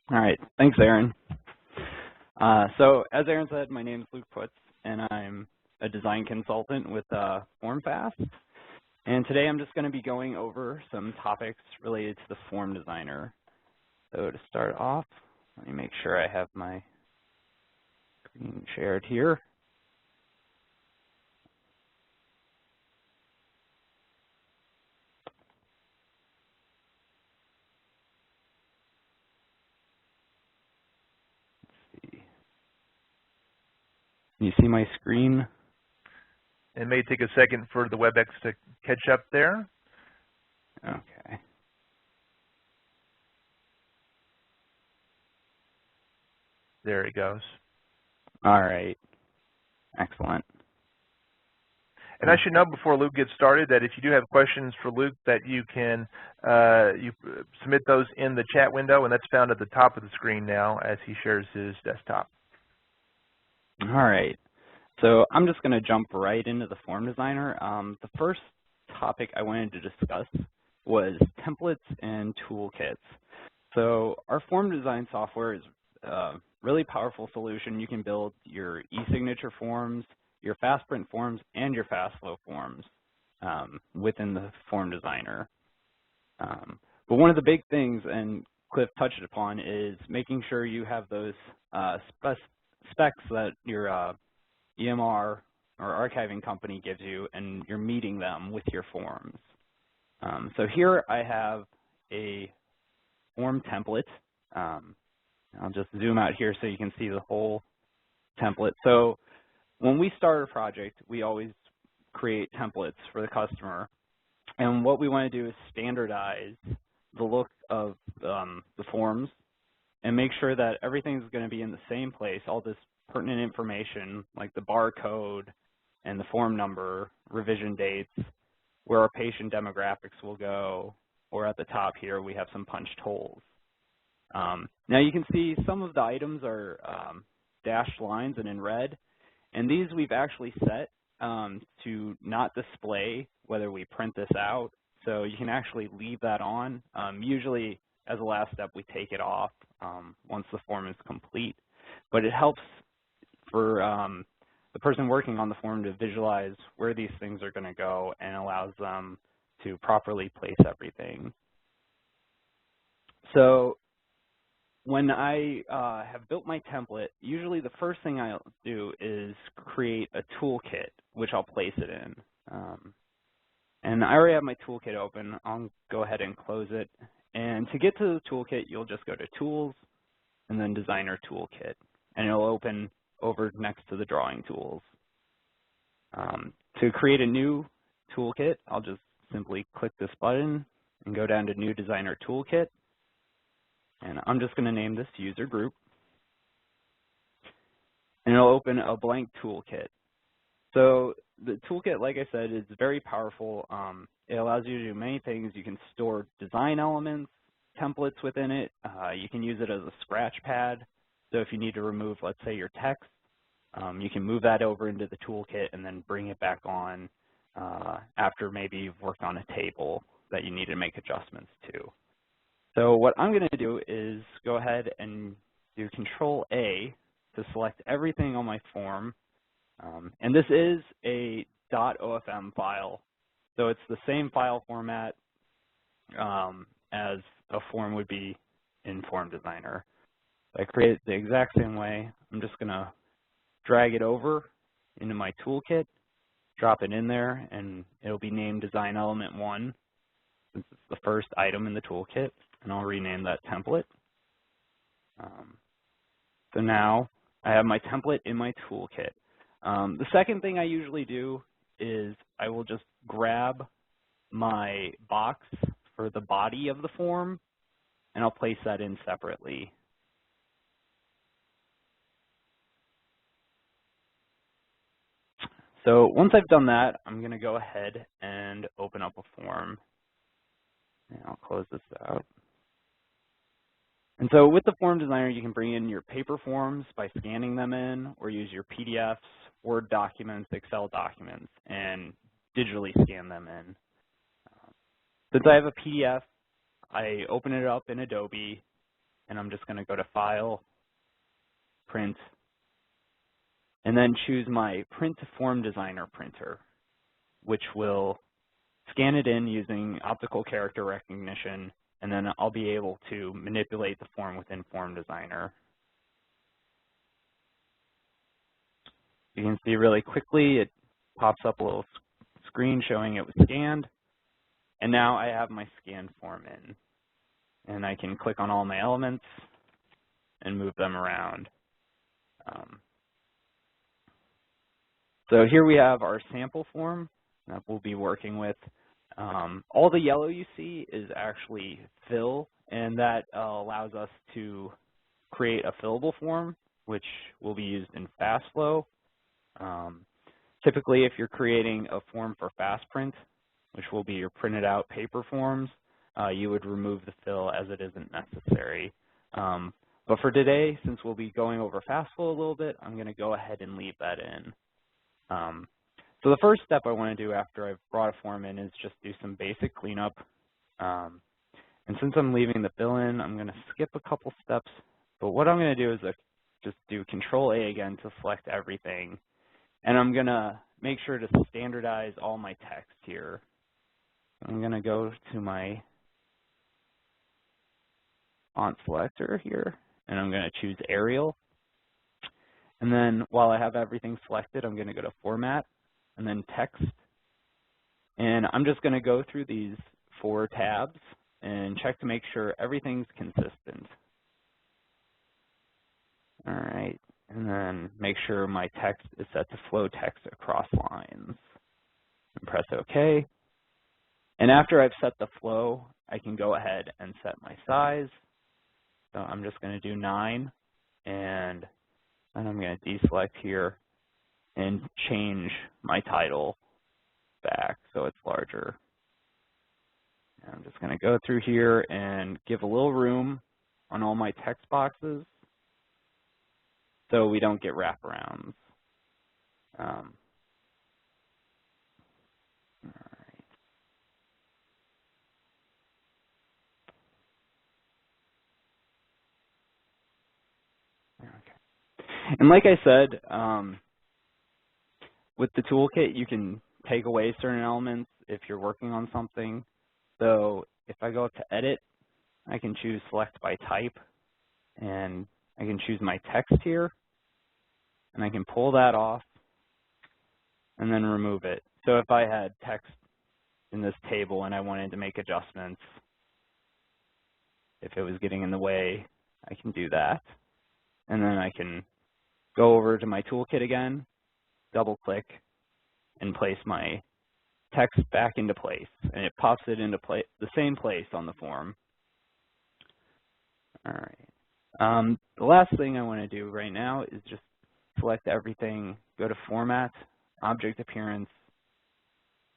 All right, thanks, Aaron. So as Aaron said, my name is Luke Putz, and I'm a design consultant with Formfast. And today I'm just going to be going over some topics related to the form designer. So to start off, let me make sure I have my screen shared here. Let's see. Can you see my screen? It may take a second for the WebEx to catch up there. Okay. There it goes. All right. Excellent. And I should note before Luke gets started that if you do have questions for Luke, that you can submit those in the chat window, and that's found at the top of the screen now as he shares his desktop. All right. So I'm just going to jump right into the form designer. The first topic I wanted to discuss was templates and toolkits. So our form design software is a really powerful solution. You can build your e-signature forms, your fast print forms, and your fast flow forms within the form designer. But one of the big things, and Cliff touched upon, is making sure you have those specs that your EMR or archiving company gives you, and you're meeting them with your forms. So here I have a form template. I'll just zoom out here so you can see the whole template. So when we start a project, we always create templates for the customer. And what we want to do is standardize the look of the forms and make sure that everything's going to be in the same place, all this pertinent information like the barcode and the form number, revision dates, where our patient demographics will go, or at the top here we have some punched holes. Now you can see some of the items are dashed lines and in red, and these we've actually set to not display whether we print this out, so you can actually leave that on. Usually as a last step we take it off once the form is complete, but it helps for the person working on the form to visualize where these things are going to go and allows them to properly place everything. So when I have built my template, usually the first thing I'll do is create a toolkit, which I'll place it in. And I already have my toolkit open. I'll go ahead and close it. And to get to the toolkit, you'll just go to Tools and then Designer Toolkit. And it'll open over next to the drawing tools. To create a new toolkit, I'll just simply click this button and go down to New Designer Toolkit. And I'm just going to name this user group. And it'll open a blank toolkit. So the toolkit, like I said, is very powerful. It allows you to do many things. You can store design elements, templates within it. You can use it as a scratch pad. So if you need to remove, let's say, your text, you can move that over into the toolkit and then bring it back on after maybe you've worked on a table that you need to make adjustments to. So what I'm going to do is go ahead and do Control-A to select everything on my form. And this is a .ofm file. So it's the same file format as a form would be in Form Designer. I create it the exact same way. I'm just going to drag it over into my toolkit, drop it in there, and it'll be named Design Element 1 since it's the first item in the toolkit, and I'll rename that template. So now I have my template in my toolkit. The second thing I usually do is I will just grab my box for the body of the form, and I'll place that in separately. So once I've done that, I'm going to go ahead and open up a form. And I'll close this out. And so with the form designer, you can bring in your paper forms by scanning them in, or use your PDFs, Word documents, Excel documents, and digitally scan them in. Since I have a PDF, I open it up in Adobe, and I'm just going to go to File, Print, and then choose my Print to Form Designer printer, which will scan it in using optical character recognition, and then I'll be able to manipulate the form within Form Designer. You can see really quickly it pops up a little screen showing it was scanned, and now I have my scanned form in. And I can click on all my elements and move them around. So here we have our sample form that we'll be working with. All the yellow you see is actually fill, and that allows us to create a fillable form, which will be used in FastFlow. Typically, if you're creating a form for FastPrint, which will be your printed out paper forms, you would remove the fill as it isn't necessary. But for today, since we'll be going over FastFlow a little bit, I'm going to go ahead and leave that in. So the first step I want to do after I've brought a form in is just do some basic cleanup. And since I'm leaving the fill in, I'm going to skip a couple steps. But what I'm going to do is just do Control A again to select everything. And I'm going to make sure to standardize all my text here. I'm going to go to my font selector here, and I'm going to choose Arial. And then while I have everything selected, I'm going to go to Format, and then Text. And I'm just going to go through these 4 tabs and check to make sure everything's consistent. All right, and then make sure my text is set to flow text across lines. And press OK. And after I've set the flow, I can go ahead and set my size. So I'm just going to do 9, and then I'm going to deselect here and change my title back so it's larger. And I'm just going to go through here and give a little room on all my text boxes so we don't get wraparounds. All right. Okay. And like I said, with the toolkit, you can take away certain elements if you're working on something. So if I go up to Edit, I can choose Select by Type, and I can choose my text here, and I can pull that off and then remove it. So if I had text in this table and I wanted to make adjustments, if it was getting in the way, I can do that. And then I can go over to my toolkit again, double click, and place my text back into place. And it pops it into the same place on the form. All right. The last thing I want to do right now is just select everything, go to Format, Object Appearance,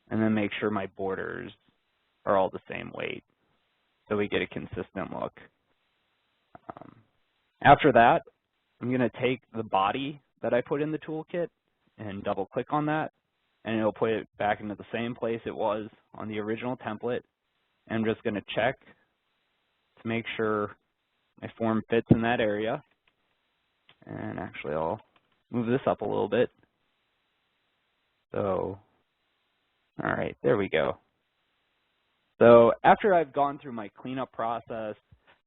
and then make sure my borders are all the same weight so we get a consistent look. After that, I'm going to take the body that I put in the toolkit and double click on that, and it'll put it back into the same place it was on the original template. And I'm just going to check to make sure my form fits in that area. And actually, I'll move this up a little bit. So, all right, there we go. So after I've gone through my cleanup process,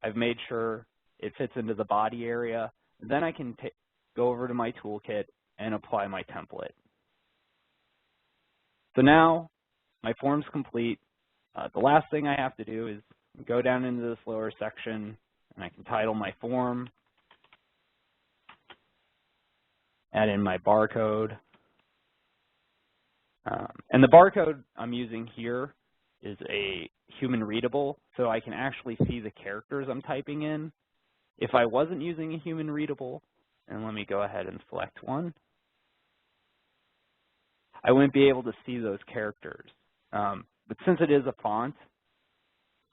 I've made sure it fits into the body area, then I can go over to my toolkit and apply my template. So now my form's complete. The last thing I have to do is go down into this lower section, and I can title my form, add in my barcode. And the barcode I'm using here is a human readable, so I can actually see the characters I'm typing in. If I wasn't using a human readable, and let me go ahead and select one, I wouldn't be able to see those characters. But since it is a font,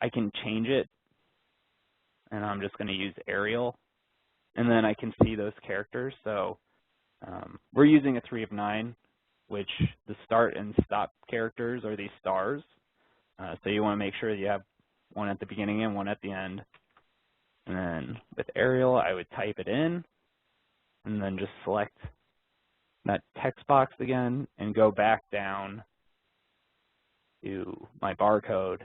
I can change it, and I'm just going to use Arial, and then I can see those characters. So we're using a 3 of 9, which the start and stop characters are these stars. So you want to make sure that you have one at the beginning and one at the end. And then with Arial, I would type it in and then just select that text box again and go back down to my barcode,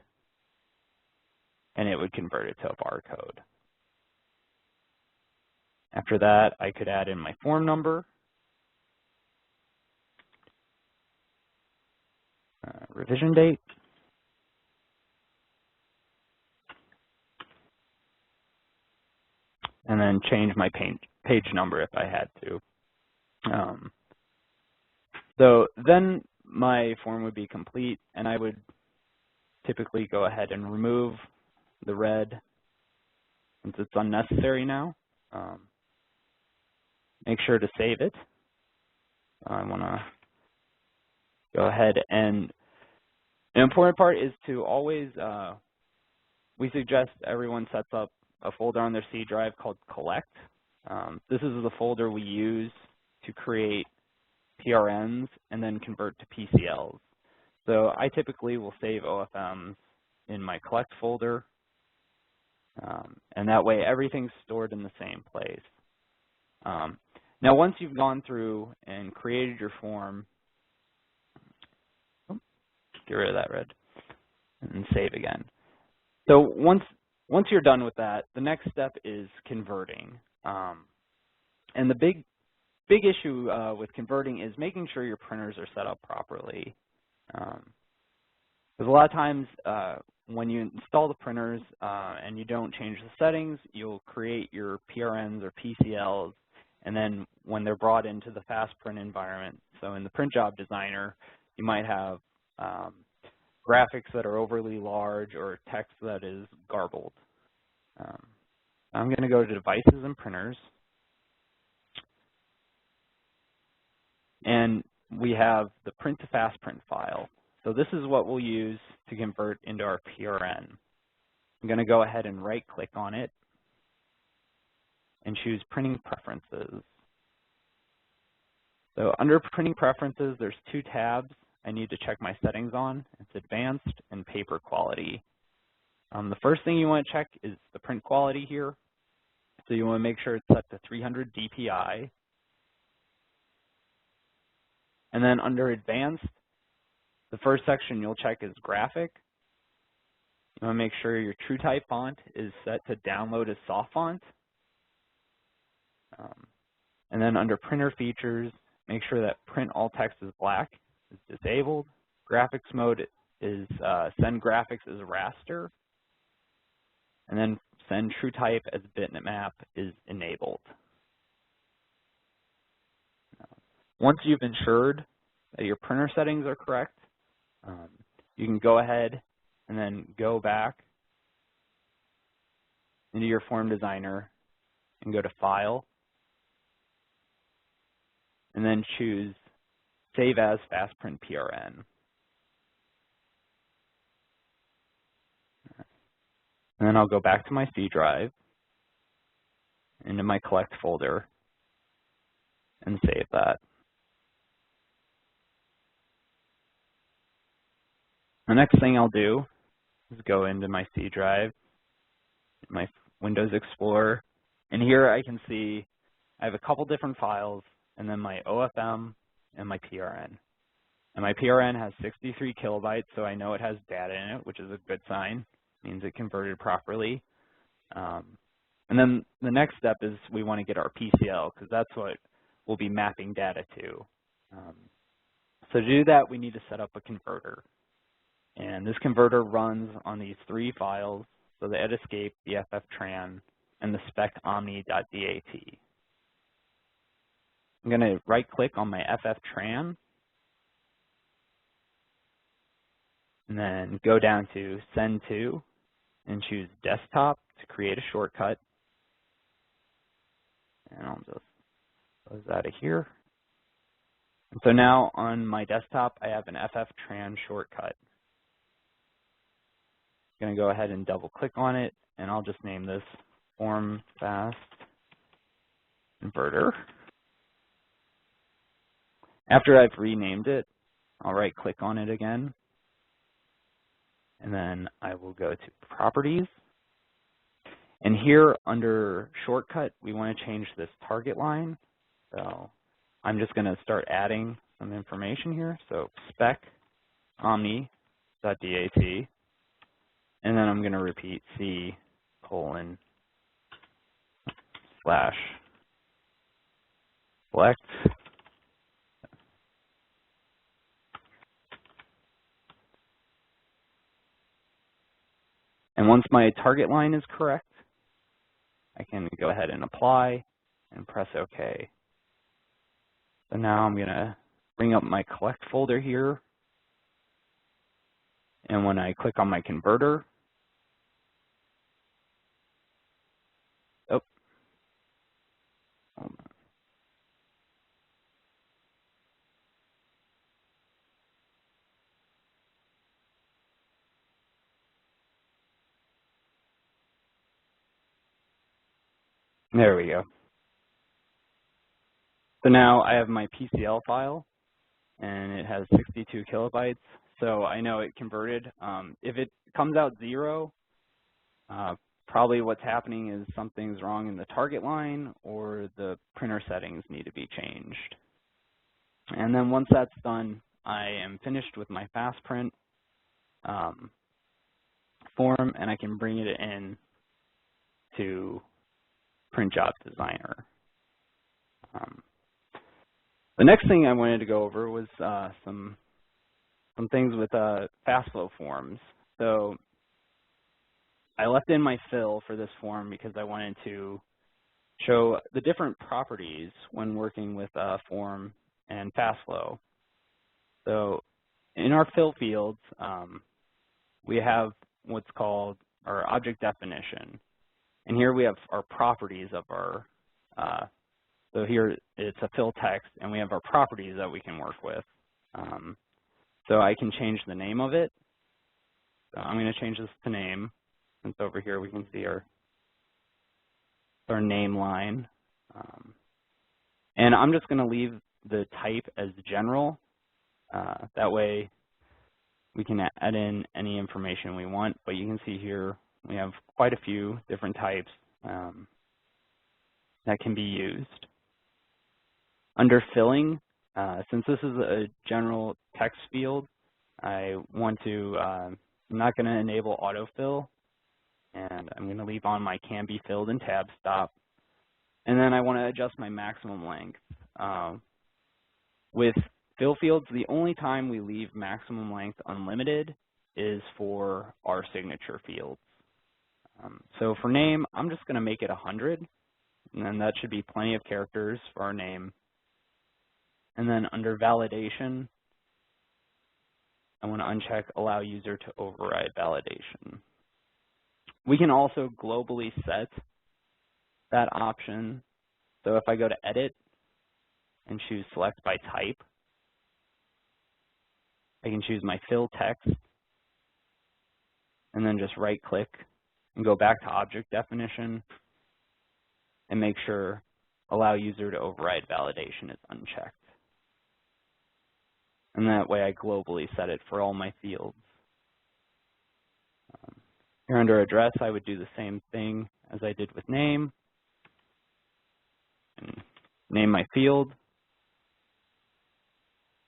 and it would convert it to a barcode. After that, I could add in my form number, revision date, and then change my page number if I had to. So then my form would be complete, and I would typically go ahead and remove the red since it's unnecessary now. Make sure to save it. I want to go ahead, and an important part is to always, we suggest everyone sets up a folder on their C drive called Collect. This is the folder we use to create PRNs and then convert to PCLs. So I typically will save OFMs in my Collect folder, and that way everything's stored in the same place. Now once you've gone through and created your form, get rid of that red, and save again. So once you're done with that, the next step is converting. And the big issue with converting is making sure your printers are set up properly. Because a lot of times when you install the printers and you don't change the settings, you'll create your PRNs or PCLs, and then when they're brought into the fast print environment, so in the print job designer, you might have graphics that are overly large or text that is garbled. I'm going to go to Devices and Printers. And we have the print to fast print file. So this is what we'll use to convert into our PRN. I'm going to go ahead and right click on it and choose Printing Preferences. So under Printing Preferences, there's two tabs I need to check my settings on. It's Advanced and Paper Quality. The first thing you want to check is the print quality here. So you want to make sure it's set to 300 dpi. And then under Advanced, the first section you'll check is Graphic. You want to make sure your TrueType font is set to Download as Soft Font. And then under Printer Features, make sure that Print All Text is Black is disabled. Graphics mode is Send Graphics as Raster. And then Send TrueType as Bitmap is enabled. Once you've ensured that your printer settings are correct, you can go ahead and then go back into your form designer and go to File, and then choose Save as Fast Print PRN. And then I'll go back to my C drive, into my Collect folder, and save that. The next thing I'll do is go into my C drive, my Windows Explorer, and here I can see I have a couple different files, and then my OFM and my PRN. And my PRN has 63 kilobytes, so I know it has data in it, which is a good sign. It means it converted properly. And then the next step is we want to get our PCL, because that's what we'll be mapping data to. So to do that, we need to set up a converter. And this converter runs on these three files, so the Edescape, the FFTran, and the specomni.dat. I'm going to right-click on my FFTran, and then go down to Send To, and choose Desktop to create a shortcut. And I'll just close that out of here. And so now on my desktop, I have an FFTran shortcut. I'm going to go ahead and double-click on it, and I'll just name this Formfast Converter. After I've renamed it, I'll right-click on it again, and then I will go to Properties. And here under shortcut, we want to change this target line. So I'm just going to start adding some information here. So spec omni.dat, and then I'm going to repeat C:// select. And once my target line is correct, I can go ahead and apply and press OK. So now I'm going to bring up my collect folder here. And when I click on my converter, oh, hold on. There we go. So now I have my PCL file, and it has 62 kilobytes. So I know it converted. If it comes out 0, probably what's happening is something's wrong in the target line, or the printer settings need to be changed. And then once that's done, I am finished with my fast print form, and I can bring it in to Print Job Designer. The next thing I wanted to go over was some things with fast flow forms. So I left in my fill for this form because I wanted to show the different properties when working with form and fast flow. So in our fill fields, we have what's called our object definition. And here we have our properties of our, so here it's a fill text, and we have our properties that we can work with. So I can change the name of it. So I'm going to change this to name, since over here we can see our name line. And I'm just going to leave the type as general. That way we can add in any information we want, but you can see here we have quite a few different types that can be used. Under filling, since this is a general text field, I want to, I'm not going to enable autofill, and I'm going to leave on my can be filled and tab stop. And then I want to adjust my maximum length. With fill fields, the only time we leave maximum length unlimited is for our signature fields. So for name, I'm just going to make it 100, and then that should be plenty of characters for our name. And then under validation, I want to uncheck allow user to override validation. We can also globally set that option. So if I go to edit and choose select by type, I can choose my fill text and then just right click and go back to object definition and make sure allow user to override validation is unchecked. And that way I globally set it for all my fields. Here under address, I would do the same thing as I did with name. And name my field.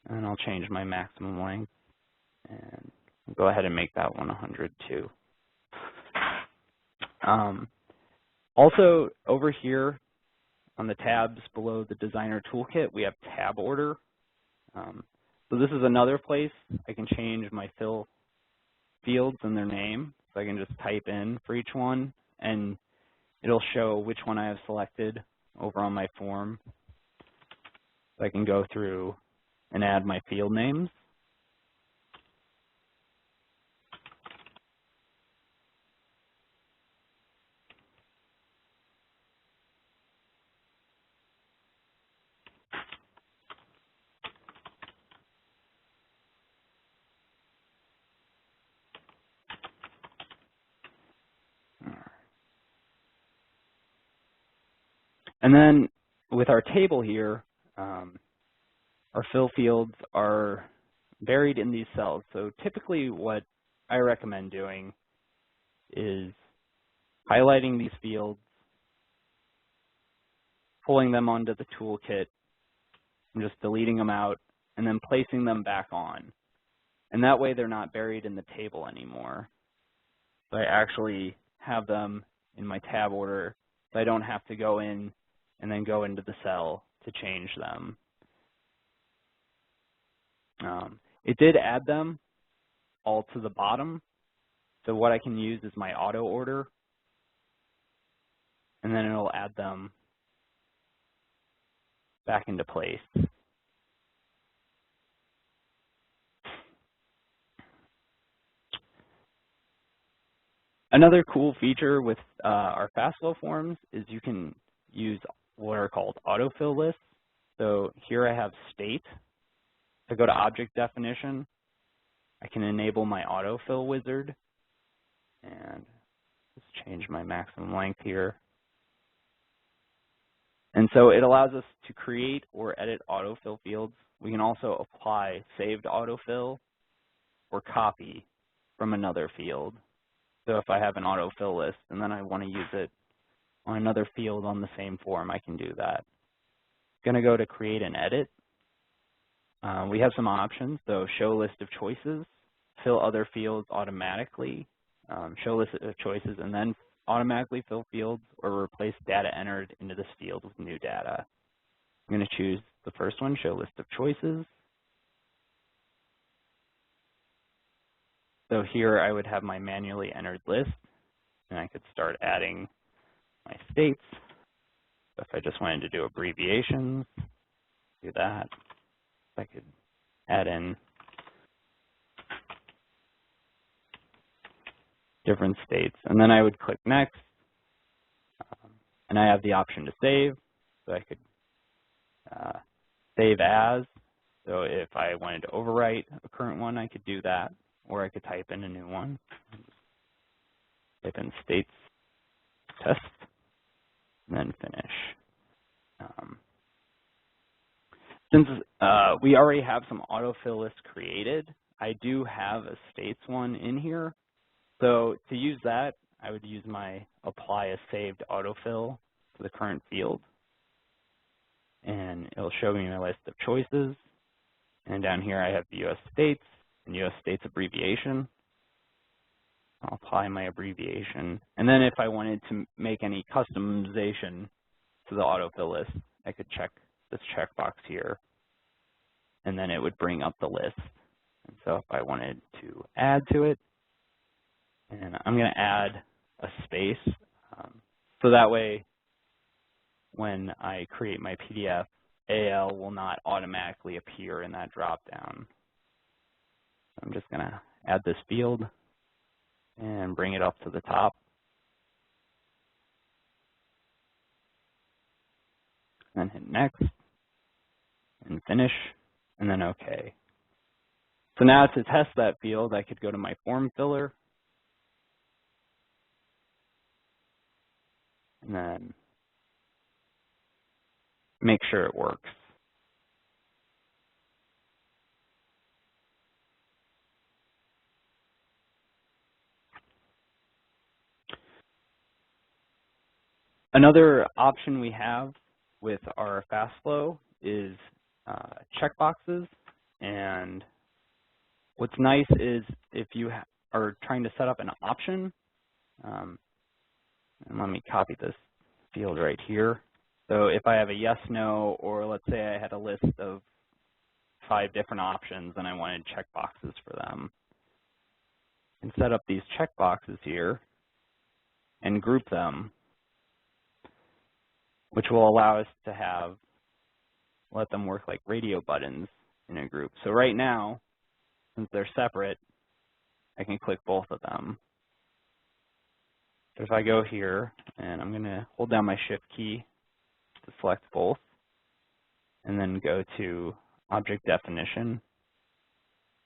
And I'll change my maximum length. And go ahead and make that one 100 too. Also, over here on the tabs below the Designer Toolkit, we have tab order. So this is another place I can change my fill fields and their name. So I can just type in for each one, and it'll show which one I have selected over on my form. So I can go through and add my field names. And then with our table here, our fill fields are buried in these cells. So typically what I recommend doing is highlighting these fields, pulling them onto the toolkit, and just deleting them out, and then placing them back on. And that way they're not buried in the table anymore. So I actually have them in my tab order, so I don't have to go in and then go into the cell to change them. It did add them all to the bottom. So what I can use is my auto order, and then it'll add them back into place. Another cool feature with our fast flow forms is you can use what are called autofill lists. So here I have state. To go to object definition, I can enable my autofill wizard and just change my maximum length here. And so it allows us to create or edit autofill fields. We can also apply saved autofill or copy from another field. So if I have an autofill list and then I want to use it on another field on the same form, I can do that. I'm going to go to create and edit. We have some options, so show list of choices, fill other fields automatically, show list of choices, and then automatically fill fields, or replace data entered into this field with new data. I'm going to choose the first one, show list of choices. So here I would have my manually entered list, and I could start adding my states. So if I just wanted to do abbreviations, do that. I could add in different states, and then I would click next, and I have the option to save. So I could save as. So if I wanted to overwrite a current one, I could do that, or I could type in a new one. Type in states test, and then finish. Since we already have some autofill lists created, I do have a states one in here. So to use that, I would use my apply a saved autofill to the current field. And it'll show me my list of choices. And down here I have the US states and US states abbreviation. I'll apply my abbreviation. And then if I wanted to make any customization to the autofill list, I could check this checkbox here, and then it would bring up the list. And so if I wanted to add to it, and I'm going to add a space, so that way when I create my PDF, AL will not automatically appear in that drop-down. I'm just going to add this field and bring it up to the top. Then hit next and finish, and then OK. So now to test that field, I could go to my form filler and then make sure it works. Another option we have with our fast flow is checkboxes. And what's nice is if you are trying to set up an option, and let me copy this field right here. So if I have a yes, no, or let's say I had a list of 5 different options and I wanted checkboxes for them, I can set up these checkboxes here and group them, which will allow us to let them work like radio buttons in a group. So right now, since they're separate, I can click both of them. So if I go here, and I'm going to hold down my Shift key to select both, and then go to Object Definition.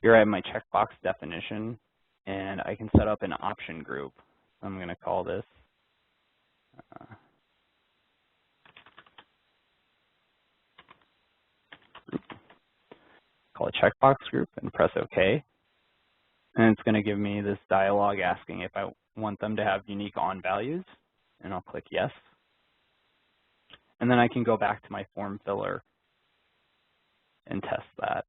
Here I have my checkbox definition, and I can set up an option group. I'm going to call this call it checkbox group, and press OK. And it's going to give me this dialog asking if I want them to have unique on values, and I'll click yes. And then I can go back to my form filler and test that.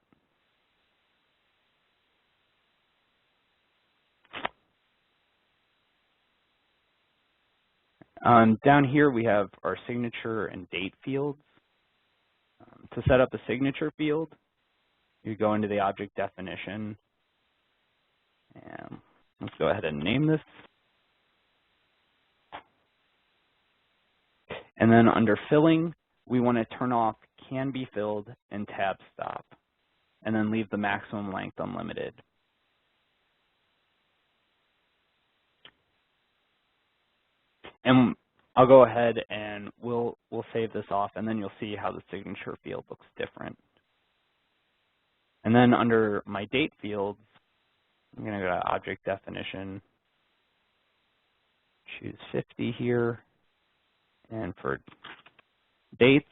Down here we have our signature and date fields. To set up a signature field, you go into the object definition, and let's go ahead and name this. And then under filling, we want to turn off can be filled and tab stop, and then leave the maximum length unlimited. And I'll go ahead and we'll save this off, and then you'll see how the signature field looks different. And then under my date fields, I'm going to go to object definition, choose 50 here, and for dates,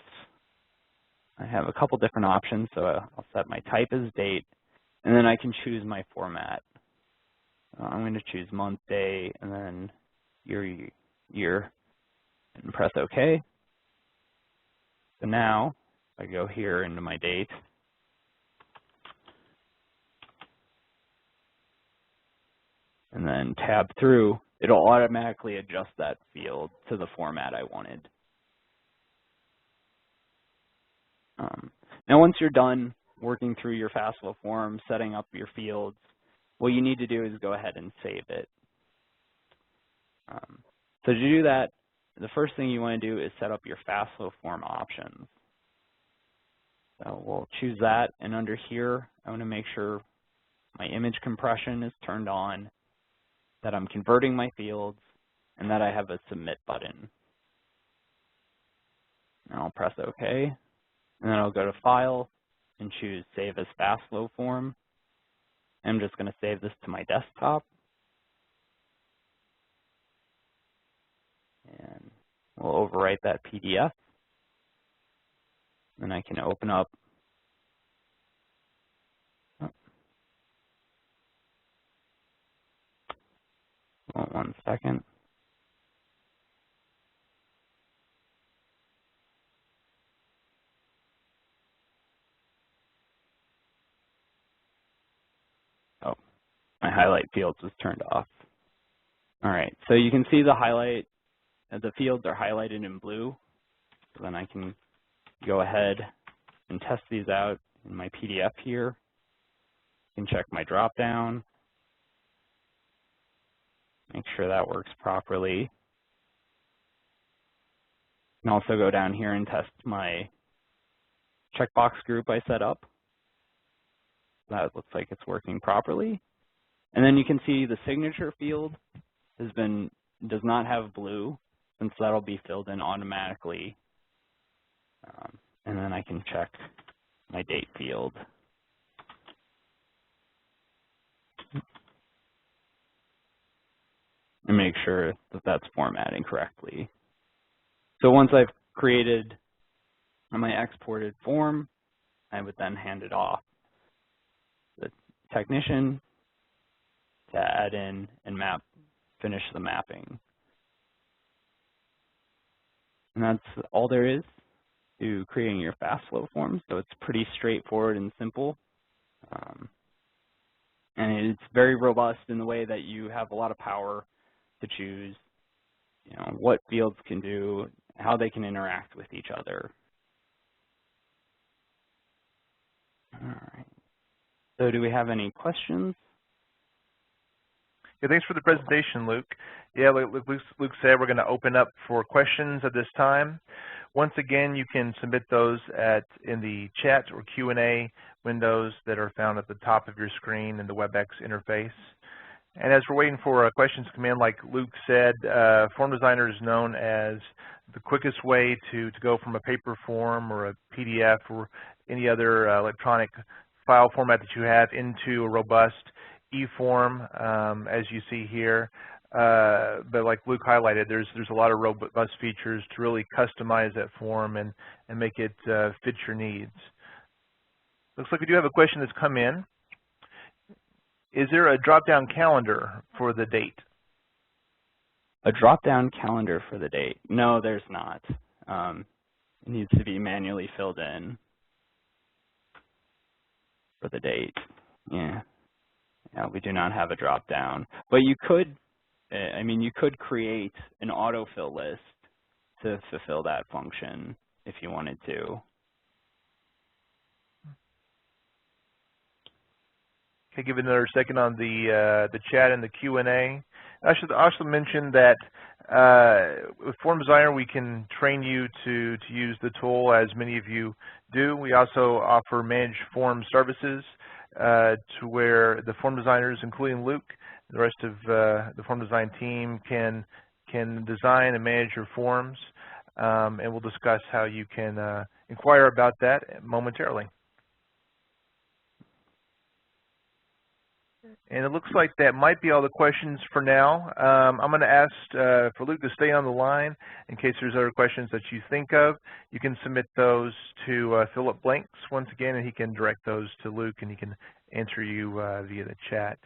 I have a couple different options. So I'll set my type as date, and then I can choose my format. I'm going to choose month, day, and then year, and press OK. So now I go here into my date, and then tab through, it'll automatically adjust that field to the format I wanted. Now once you're done working through your FastFlow form, setting up your fields, what you need to do is go ahead and save it. So to do that, the first thing you want to do is set up your FastFlow form options. So we'll choose that, and under here, I want to make sure my image compression is turned on, that I'm converting my fields, and that I have a submit button. And I'll press OK, and then I'll go to File and choose Save as FastFlow Form. I'm just going to save this to my desktop. And we'll overwrite that PDF. Then I can open up. One second. Oh, my highlight fields was turned off. All right, so you can see the highlight, the fields are highlighted in blue. So then I can go ahead and test these out in my PDF here. I can check my drop-down, make sure that works properly. And also go down here and test my checkbox group I set up. That looks like it's working properly. And then you can see the signature field does not have blue, since that'll be filled in automatically. And then I can check my date field. And make sure that that's formatting correctly. So once I've created my exported form, I would then hand it off to the technician to add in and finish the mapping. And that's all there is to creating your FastFlow form. So it's pretty straightforward and simple. And it's very robust in the way that you have a lot of power to choose, what fields can do, how they can interact with each other. All right. So do we have any questions? Yeah, thanks for the presentation, Luke. Yeah, like Luke said, we're going to open up for questions at this time. Once again, you can submit those in the chat or Q&A windows that are found at the top of your screen in the WebEx interface. And as we're waiting for questions to come in, like Luke said, Form Designer is known as the quickest way to go from a paper form or a PDF or any other electronic file format that you have into a robust eForm, as you see here. But like Luke highlighted, there's a lot of robust features to really customize that form and make it fit your needs. Looks like we do have a question that's come in. Is there a drop-down calendar for the date? A drop-down calendar for the date. No, there's not. It needs to be manually filled in for the date. Yeah, we do not have a drop-down. But you could, you could create an autofill list to fulfill that function if you wanted to. Okay, give it another second on the chat and the Q&A. I should also mention that with Form Designer, we can train you to use the tool, as many of you do. We also offer managed form services to where the form designers, including Luke, the rest of the form design team can design and manage your forms, and we'll discuss how you can inquire about that momentarily. And it looks like that might be all the questions for now. I'm going to ask for Luke to stay on the line in case there's other questions that you think of. You can submit those to Philip Blanks once again, and he can direct those to Luke, and he can answer you via the chat.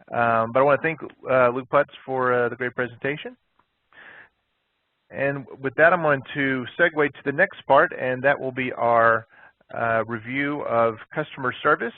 But I want to thank Luke Putz for the great presentation. And with that, I'm going to segue to the next part, and that will be our review of customer service.